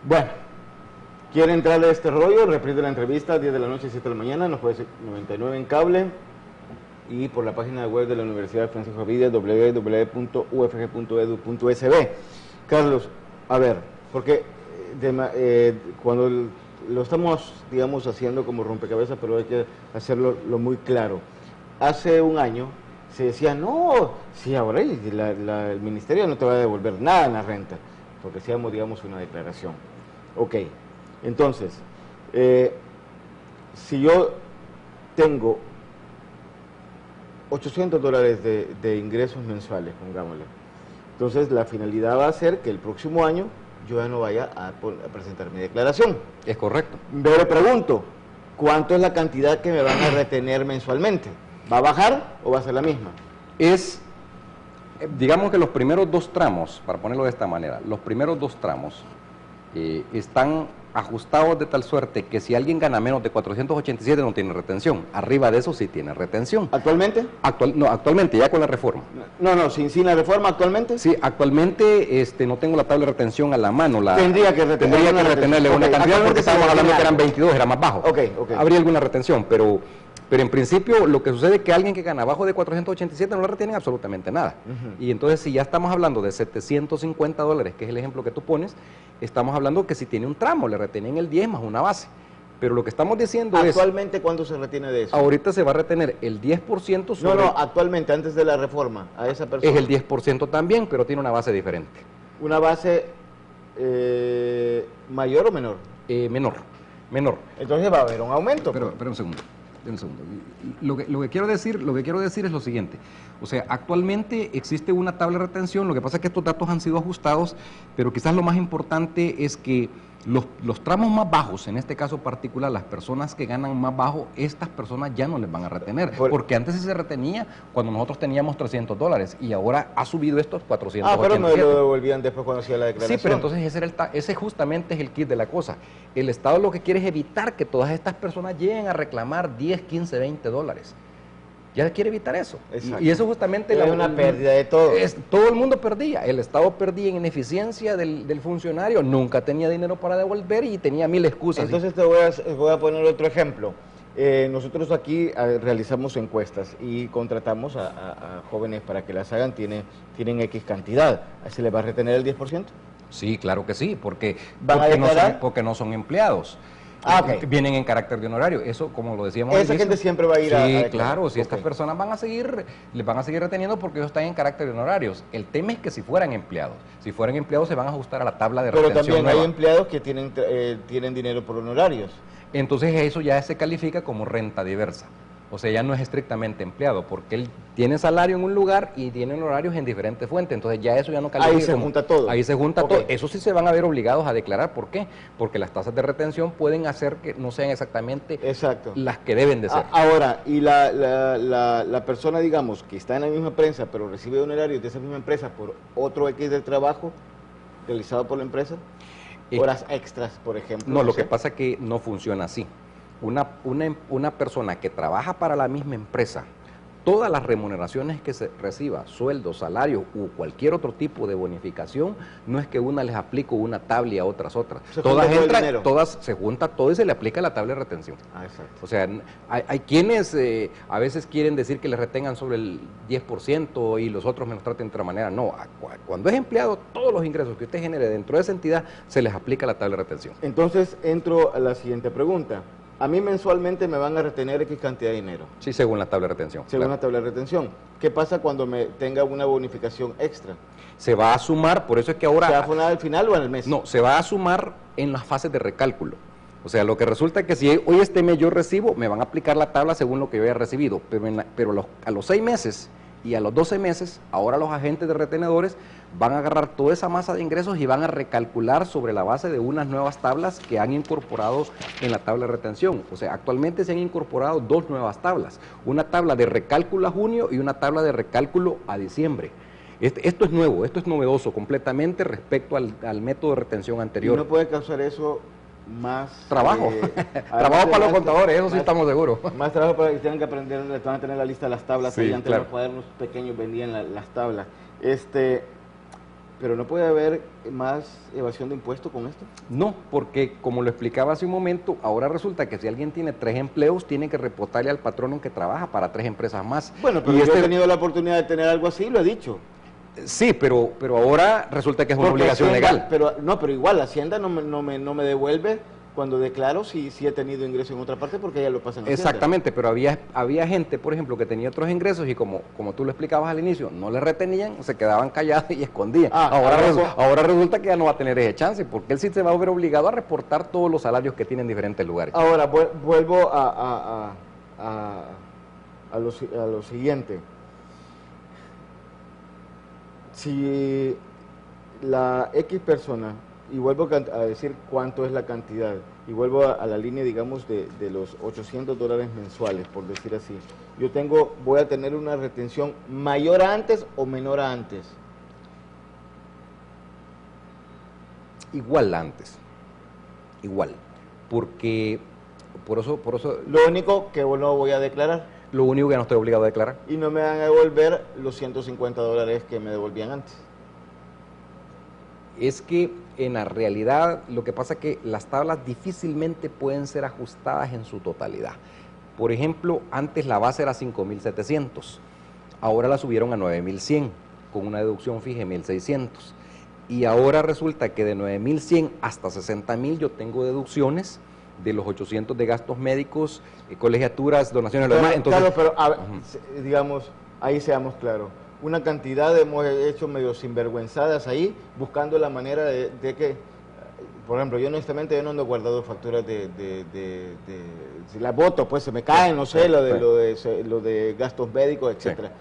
Bueno, quiere entrar a este rollo, repite la entrevista 10 de la noche, 7 de la mañana, nos puede decir 99 en cable y por la página web de la Universidad Francisco Javier, www.ufg.edu.sb. Carlos, a ver, porque cuando lo estamos, digamos, haciendo como rompecabezas, pero hay que hacerlo muy claro. Hace un año se decía, no, si ahora el ministerio no te va a devolver nada en la renta, porque hacíamos, digamos, una declaración. Ok, entonces, si yo tengo $800 de ingresos mensuales, pongámosle, entonces la finalidad va a ser que el próximo año yo ya no vaya a presentar mi declaración. Es correcto. Pero pregunto, ¿cuánto es la cantidad que me van a retener mensualmente? ¿Va a bajar o va a ser la misma? Digamos que los primeros dos tramos, para ponerlo de esta manera, los primeros dos tramos están ajustados de tal suerte que si alguien gana menos de 487 no tiene retención. Arriba de eso sí tiene retención. ¿Actualmente? No, actualmente, ya con la reforma. No, sin la reforma, ¿actualmente? Sí, actualmente no tengo la tabla de retención a la mano. Tendría que retenerle una cantidad porque estábamos hablando que eran 22, era más bajo. Okay. Habría alguna retención, pero en principio lo que sucede es que alguien que gana abajo de 487 no le retienen absolutamente nada. Y entonces si ya estamos hablando de $750, que es el ejemplo que tú pones, estamos hablando que si tiene un tramo, le retienen el 10 más una base. Pero lo que estamos diciendo ¿Actualmente cuánto se retiene de eso? Ahorita se va a retener el 10% sobre... No, actualmente, antes de la reforma, a esa persona. Es el 10% también, pero tiene una base diferente. ¿Una base mayor o menor? Menor. Entonces va a haber un aumento. Pero un segundo. Lo que quiero decir es lo siguiente. O sea, actualmente existe una tabla de retención, lo que pasa es que estos datos han sido ajustados, pero quizás lo más importante es que los tramos más bajos, en este caso particular, las personas que ganan más bajo, estas personas ya no les van a retener, porque antes se retenía cuando nosotros teníamos $300 y ahora ha subido estos 487. Pero me lo devolvían después cuando hacía la declaración. Sí, pero entonces ese justamente es el kit de la cosa. El Estado lo que quiere es evitar que todas estas personas lleguen a reclamar 10, 15, $20. Ya quiere evitar eso. Y eso justamente... Es una pérdida de todo. Todo el mundo perdía. El Estado perdía en ineficiencia del funcionario, nunca tenía dinero para devolver y tenía mil excusas. Entonces te voy a poner otro ejemplo. Nosotros aquí realizamos encuestas y contratamos a jóvenes para que las hagan, tienen X cantidad. ¿Se les va a retener el 10%? Sí, claro que sí, porque no son empleados. Okay. Vienen en carácter de honorario, eso como lo decíamos. Esa gente siempre va a ir a... Sí, claro, si estas personas les van a seguir reteniendo porque ellos están en carácter de honorarios. El tema es que si fueran empleados se van a ajustar a la tabla de retención. Pero también nueva. Hay empleados que tienen dinero por honorarios. Entonces eso ya se califica como renta diversa. O sea, ya no es estrictamente empleado, porque él tiene salario en un lugar y tiene honorarios en diferentes fuentes, entonces ya eso ya no califica. Ahí se junta todo. Ahí se junta todo. Eso sí se van a ver obligados a declarar. ¿Por qué? Porque las tasas de retención pueden hacer que no sean exactamente las que deben de ser. Ahora, y la persona, digamos, que está en la misma empresa, pero recibe honorarios de esa misma empresa por otro X de trabajo realizado por la empresa, horas extras, por ejemplo. No, lo que pasa es que no funciona así. Una persona que trabaja para la misma empresa, todas las remuneraciones que se reciba, sueldo, salario u cualquier otro tipo de bonificación, no es que una les aplico una tabla y a otras. Todas se junta todo y se le aplica la tabla de retención. Exacto. O sea, hay quienes a veces quieren decir que les retengan sobre el 10% y los otros me los traten de otra manera. No, cuando es empleado, todos los ingresos que usted genere dentro de esa entidad se les aplica la tabla de retención. Entonces, entro a la siguiente pregunta. A mí mensualmente me van a retener X cantidad de dinero. Sí, según la tabla de retención. Según la tabla de retención. ¿Qué pasa cuando me tenga una bonificación extra? Se va a sumar, por eso es que ahora... ¿Se va a sumar al final o en el mes? No, se va a sumar en las fases de recálculo. O sea, lo que resulta es que si hoy este mes yo recibo, me van a aplicar la tabla según lo que yo haya recibido. Pero a los 6 meses y a los 12 meses, ahora los agentes de retenedores van a agarrar toda esa masa de ingresos y van a recalcular sobre la base de unas nuevas tablas que han incorporado en la tabla de retención. O sea, actualmente se han incorporado 2 nuevas tablas, una tabla de recálculo a junio y una tabla de recálculo a diciembre. Esto es nuevo, esto es novedoso completamente respecto al método de retención anterior. ¿Y no puede causar eso más trabajo? Trabajo para los contadores, eso sí estamos seguros. Más trabajo para que tengan que aprender, van a tener la lista de las tablas, sí, ahí antes claro. los cuadernos pequeños vendían las tablas. Pero no puede haber más evasión de impuestos con esto. No, porque como lo explicaba hace un momento, ahora resulta que si alguien tiene 3 empleos, tiene que reportarle al patrón en que trabaja para 3 empresas más. Bueno, pero yo he tenido la oportunidad de tener algo así, lo he dicho. Sí, pero ahora resulta que es una obligación legal. Pero igual, la Hacienda no me devuelve cuando declaro si he tenido ingreso en otra parte, porque ya lo pasan a Hacienda. Exactamente, pero había gente, por ejemplo, que tenía otros ingresos y como tú lo explicabas al inicio, no le retenían, se quedaban callados y escondían. Ahora resulta que ya no va a tener ese chance, porque él sí se va a ver obligado a reportar todos los salarios que tiene en diferentes lugares. Ahora, vuelvo a lo siguiente. Si la X persona, y vuelvo a decir cuánto es la cantidad, y vuelvo a la línea, digamos, de los $800 mensuales, por decir así, voy a tener una retención mayor a antes o menor a antes. Igual antes, igual, porque por eso lo único que no voy a declarar. Lo único que no estoy obligado a declarar. Y no me van a devolver los $150 que me devolvían antes. Es que en la realidad lo que pasa es que las tablas difícilmente pueden ser ajustadas en su totalidad. Por ejemplo, antes la base era 5.700, ahora la subieron a 9.100 con una deducción fija de 1.600. Y ahora resulta que de 9.100 hasta 60.000 yo tengo deducciones de los 800 de gastos médicos, colegiaturas, donaciones, lo demás. Entonces, claro, pero digamos, ahí seamos claros. Una cantidad hemos hecho medio sinvergüenzadas ahí, buscando la manera de que, por ejemplo, yo honestamente yo no ando guardado facturas si las voto, pues se me caen, no sé, lo de gastos médicos, etcétera. Sí.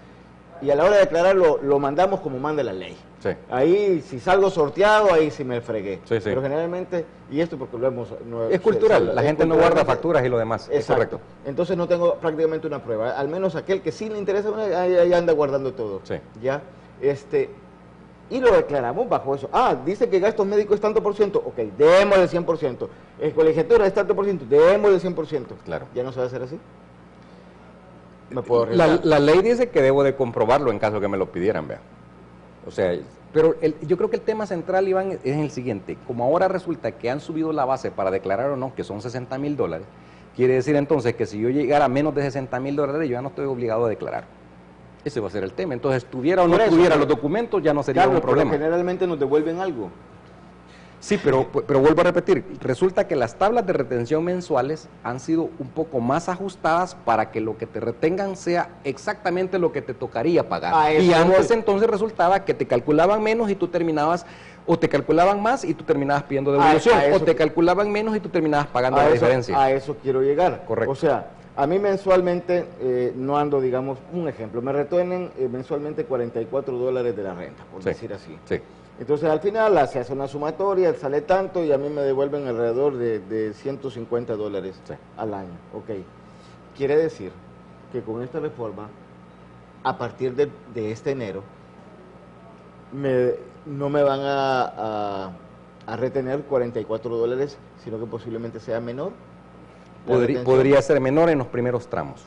Y a la hora de declararlo, lo mandamos como manda la ley. Sí. Ahí, si salgo sorteado, ahí sí me fregué. Sí, sí. Pero generalmente, y esto porque lo hemos... es cultural, la gente no guarda facturas y lo demás. Exacto. Es correcto. Entonces no tengo prácticamente una prueba. Al menos aquel que sí le interesa, ahí anda guardando todo. Sí. ¿Ya? Y lo declaramos bajo eso. Dice que gastos médicos es tanto por ciento. Ok, demos el 100%. Colegiatura es tanto por ciento. Demos el 100%. Claro. ¿Ya no se va a hacer así? Me puedo la ley dice que debo de comprobarlo en caso que me lo pidieran, vea. O sea, pero yo creo que el tema central, Iván, es el siguiente. Como ahora resulta que han subido la base para declarar o no, que son $60.000, quiere decir entonces que si yo llegara a menos de $60.000, yo ya no estoy obligado a declarar. Ese va a ser el tema. Entonces, tuviera o no tuviera los documentos, ya no sería un problema. Pero generalmente nos devuelven algo. Sí, pero vuelvo a repetir, resulta que las tablas de retención mensuales han sido un poco más ajustadas para que lo que te retengan sea exactamente lo que te tocaría pagar. Y antes entonces resultaba que te calculaban menos y tú terminabas, o te calculaban más y tú terminabas pidiendo devolución, o te calculaban menos y tú terminabas pagando la diferencia. A eso quiero llegar. Correcto. O sea, a mí mensualmente, no ando, digamos, un ejemplo, me retornen mensualmente $44 de la renta, por decir así. Sí. Entonces al final se hace una sumatoria, sale tanto y a mí me devuelven alrededor de $150 al año. Ok. Quiere decir que con esta reforma, a partir de este enero, no me van a retener $44, sino que posiblemente sea menor. Podría ser menor en los primeros tramos.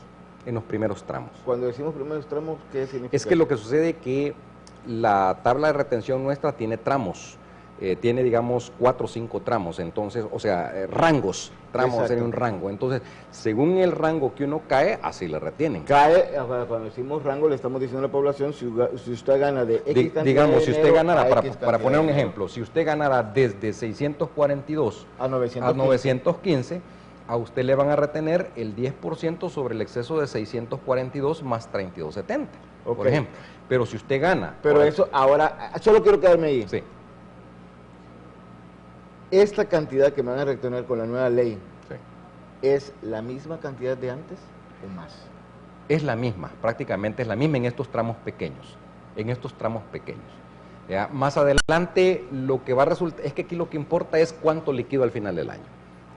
Cuando decimos primeros tramos, ¿qué significa? Es que lo que sucede es que la tabla de retención nuestra tiene tramos, tiene digamos 4 o 5 tramos, entonces, o sea, rangos, tramos en un rango, entonces, según el rango que uno cae, así le retienen. Cuando decimos rango, le estamos diciendo a la población, si usted gana de X cantidad digamos, si usted ganara, para poner un dinero. Ejemplo, si usted ganara desde 642 a 915, a usted le van a retener el 10% sobre el exceso de 642 más 32.70, por ejemplo. Pero si usted gana... Pero eso, ahora, solo quiero quedarme ahí. Sí. Esta cantidad que me van a retener con la nueva ley, ¿es la misma cantidad de antes o más? Es la misma, prácticamente es la misma en estos tramos pequeños. ¿Ya? Más adelante, lo que va a resultar, es que aquí lo que importa es cuánto liquido al final del año,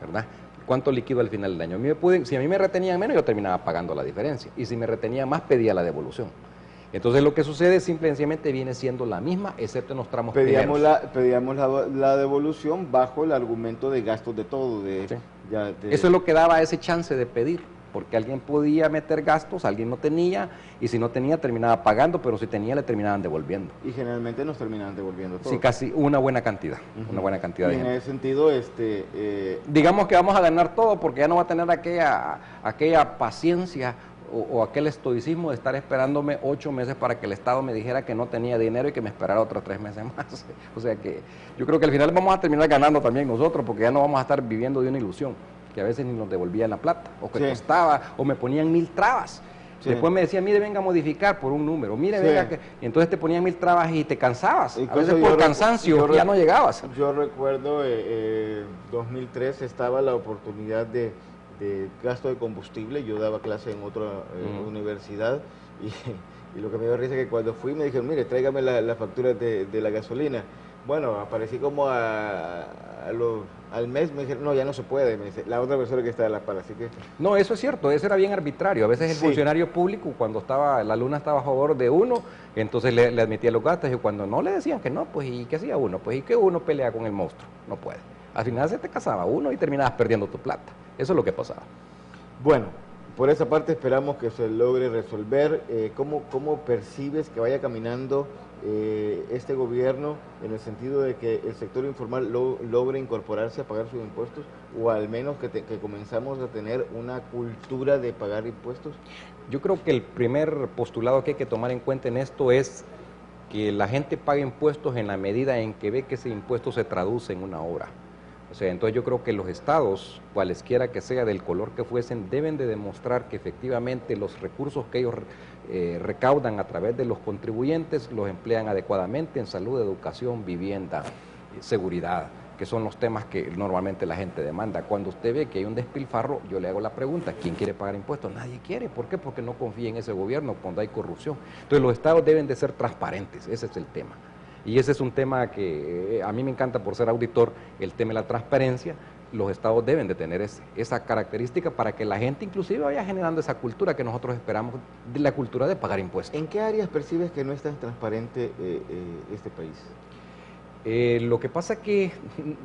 ¿verdad? ¿Cuánto liquido al final del año? Si a mí me retenían menos, yo terminaba pagando la diferencia. Y si me retenían más, pedía la devolución. Entonces lo que sucede simplemente viene siendo la misma, excepto en los tramos pedíamos la devolución bajo el argumento de gastos de todo. Eso es lo que daba ese chance de pedir. porque alguien podía meter gastos, alguien no tenía, y si no tenía terminaba pagando, pero si tenía le terminaban devolviendo. Y generalmente nos terminaban devolviendo todo. Sí, casi una buena cantidad, una buena cantidad y de en gente. ese sentido, digamos que vamos a ganar todo porque ya no va a tener aquella paciencia o aquel estoicismo de estar esperándome 8 meses para que el Estado me dijera que no tenía dinero y que me esperara otros 3 meses más. O sea que yo creo que al final vamos a terminar ganando también nosotros, porque ya no vamos a estar viviendo de una ilusión, que a veces ni nos devolvían la plata, o que costaba, o me ponían 1000 trabas. Sí. Después me decían, mire, venga a modificar por un número, mire, venga, y entonces te ponían 1000 trabas y te cansabas. A veces por cansancio ya no llegabas. Yo recuerdo, 2003 estaba la oportunidad de gasto de combustible. Yo daba clase en otra universidad y lo que me dio risa es que cuando fui me dijeron, mire, tráigame la factura de la gasolina. Bueno, aparecí como al mes, me dijeron, no, ya no se puede, me dice, la otra persona que está de la par, así que... No, eso es cierto, eso era bien arbitrario. A veces el funcionario público, cuando la luna estaba a favor de uno, entonces le admitía los gastos, y cuando no le decían que no, pues, ¿y qué hacía uno? Pues, ¿y qué uno pelea con el monstruo? No puede. Al final se te casaba uno y terminabas perdiendo tu plata. Eso es lo que pasaba. Bueno, por esa parte esperamos que se logre resolver. ¿Cómo percibes que vaya caminando este gobierno en el sentido de que el sector informal logre incorporarse a pagar sus impuestos, o al menos que comenzamos a tener una cultura de pagar impuestos? Yo creo que el primer postulado que hay que tomar en cuenta en esto es que la gente pague impuestos en la medida en que ve que ese impuesto se traduce en una obra. O sea, entonces yo creo que los estados, cualesquiera que sea, del color que fuesen, deben de demostrar que efectivamente los recursos que ellos recaudan a través de los contribuyentes los emplean adecuadamente en salud, educación, vivienda, seguridad, que son los temas que normalmente la gente demanda. Cuando usted ve que hay un despilfarro, yo le hago la pregunta, ¿quién quiere pagar impuestos? Nadie quiere. ¿Por qué? Porque no confía en ese gobierno cuando hay corrupción. Entonces los estados deben de ser transparentes, ese es el tema. Y ese es un tema que a mí me encanta por ser auditor, el tema de la transparencia. Los estados deben de tener esa característica para que la gente inclusive vaya generando esa cultura que nosotros esperamos, de la cultura de pagar impuestos. ¿En qué áreas percibes que no es tan transparente este país? Lo que pasa es que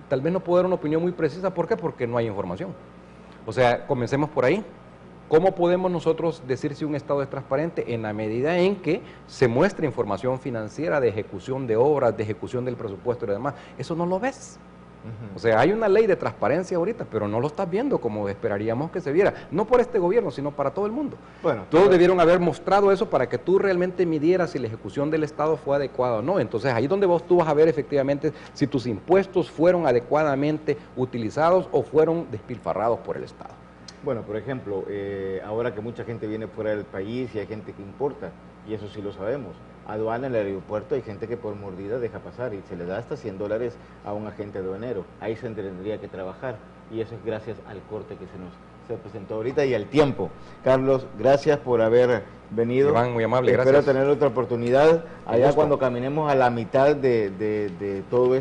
tal vez no puedo dar una opinión muy precisa. ¿Por qué? Porque no hay información. O sea, comencemos por ahí. ¿Cómo podemos nosotros decir si un Estado es transparente? En la medida en que se muestra información financiera de ejecución de obras, de ejecución del presupuesto y demás. Eso no lo ves. O sea, hay una ley de transparencia ahorita, pero no lo estás viendo como esperaríamos que se viera. No por este gobierno, sino para todo el mundo. Bueno, todos debieron haber mostrado eso para que tú realmente midieras si la ejecución del Estado fue adecuada o no. Entonces, ahí es donde tú vas a ver efectivamente si tus impuestos fueron adecuadamente utilizados o fueron despilfarrados por el Estado. Bueno, por ejemplo, ahora que mucha gente viene fuera del país y hay gente que importa, y eso sí lo sabemos, aduana en el aeropuerto hay gente que por mordida deja pasar y se le da hasta $100 a un agente aduanero. Ahí se tendría que trabajar, y eso es gracias al corte que se presentó ahorita y al tiempo. Carlos, gracias por haber venido. Iván, muy amable, Espero gracias. tener otra oportunidad allá cuando caminemos a la mitad de todo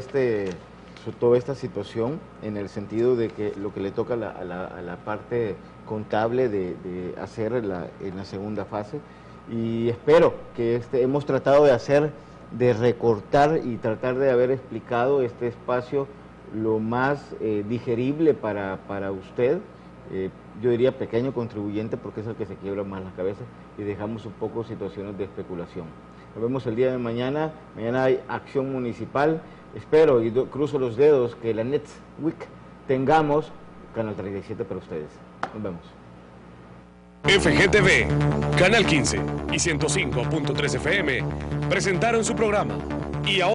toda esta situación, en el sentido de que lo que le toca a la parte contable de hacer en la segunda fase. Y espero que hemos tratado de recortar y tratar de haber explicado este espacio lo más digerible para usted. Yo diría pequeño contribuyente, porque es el que se quiebra más la cabeza, y dejamos un poco situaciones de especulación. Nos vemos el día de mañana. Mañana hay acción municipal. Espero y cruzo los dedos que la Next Week tengamos Canal 37 para ustedes. Nos vemos. FGTV, Canal 15 y 105.3 FM presentaron su programa. Y ahora